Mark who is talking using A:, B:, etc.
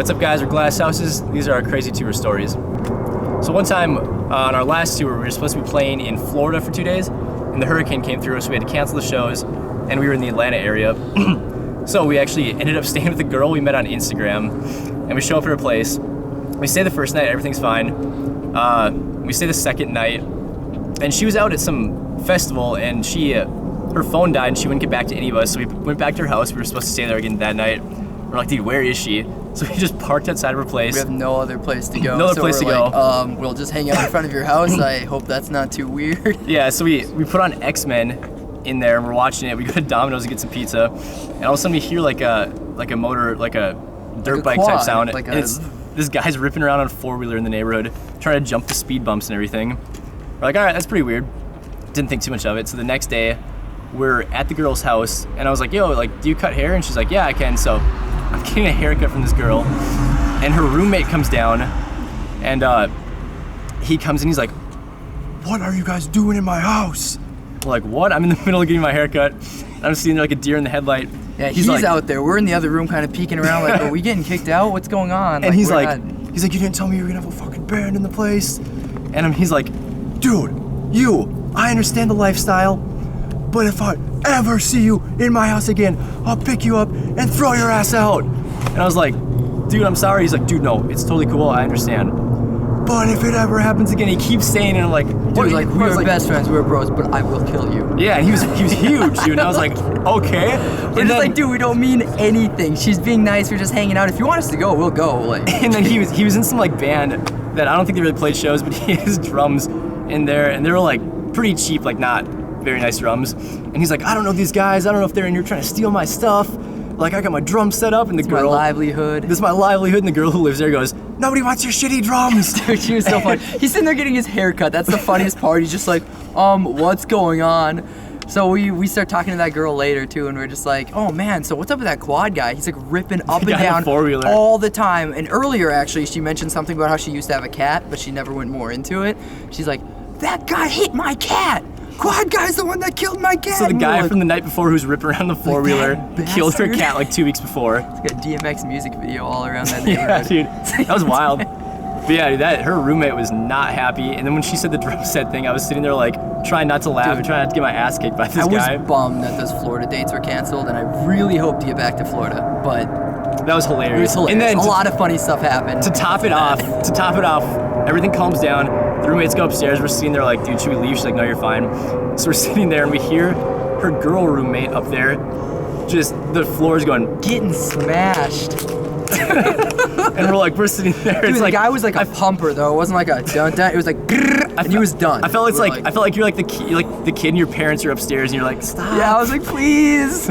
A: what's up, guys? We're Glass Houses. These are our crazy tour stories. So one time on our last tour, we were supposed to be playing in Florida for 2 days, and the hurricane came through, so we had to cancel the shows, and we were in the Atlanta area. So we actually ended up staying with a girl we met on Instagram, and we show up at her place. We stay the first night, everything's fine. We stay the second night, and she was out at some festival, and her phone died, and she wouldn't get back to any of us, so we went back to her house. We were supposed to stay there again that night. We're like, dude, where is she? So we just parked outside of her place.
B: We have no other place to go.
A: No other place to go.
B: We'll just hang out in front of your house. I hope that's not too weird.
A: Yeah, so we put on X-Men in there, and we're watching it. We go to Domino's and get some pizza, and all of a sudden we hear like a dirt bike type sound. And it's this guy's ripping around on a four-wheeler in the neighborhood, trying to jump the speed bumps and everything. We're like, all right, that's pretty weird. Didn't think too much of it. So the next day, we're at the girl's house, and I was like, yo, like, do you cut hair? And she's like, yeah, I can. So I'm getting a haircut from this girl, and her roommate comes down, and he comes in, he's like, what are you guys doing in my house? We're like, what? I'm in the middle of getting my haircut. I'm sitting there like a deer in the headlight.
B: Yeah, he's like, out there. We're in the other room kind of peeking around like, are we getting kicked out? What's going on?
A: And he's like, you didn't tell me you were gonna have a fucking band in the place. And he's like, dude, I understand the lifestyle, but if I ever see you in my house again, I'll pick you up and throw your ass out. And I was like, dude, I'm sorry. He's like, dude, no, it's totally cool, I understand. But if it ever happens again, he keeps saying it, and I'm like, what?
B: Dude, like, we were best friends, we were bros, but I will kill you.
A: Yeah, and he was huge, dude, and I was like, okay.
B: We're just like, dude, we don't mean anything. She's being nice, we're just hanging out. If you want us to go, we'll go. Like.
A: And then he was in some like band that I don't think they really played shows, but he has drums in there, and they were like pretty cheap, like not very nice drums. And he's like, I don't know these guys, I don't know if they're in here trying to steal my stuff. Like, I got my drum set up, and the girl...
B: my livelihood.
A: This is my livelihood, and the girl who lives there goes, nobody wants your shitty drums.
B: Dude, she was so funny. He's sitting there getting his hair cut. That's the funniest part. He's just like, what's going on? So we start talking to that girl later, too, and we're just like, oh, man, so what's up with that quad guy? He's, like, ripping up and down all the time. And earlier, actually, she mentioned something about how she used to have a cat, but she never went more into it. She's like, that guy hit my cat. Quad guy's the one that killed my cat.
A: So the guy from the night before who's ripping around the four-wheeler killed her cat like 2 weeks before.
B: It's like a DMX music video all around that neighborhood.
A: Yeah, dude, that was wild. But yeah, dude, her roommate was not happy. And then when she said the drum set thing, I was sitting there like trying not to laugh and trying not to get my ass kicked by this guy.
B: I was bummed that those Florida dates were canceled, and I really hope to get back to Florida, but
A: that was hilarious.
B: It was hilarious.
A: And then
B: a lot of funny stuff happened.
A: To top it off, everything calms down. The roommates go upstairs. We're sitting there like, dude, should we leave? She's like, no, you're fine. So we're sitting there, and we hear her girl roommate up there, just the floor is going,
B: getting smashed.
A: And we're sitting there.
B: Dude,
A: it's
B: the
A: like,
B: guy was like a pumper though. It wasn't like a dun dun. It was like, and he was done.
A: I felt like you're like the kid and your parents are upstairs, and you're like, stop.
B: Yeah, I was like, please.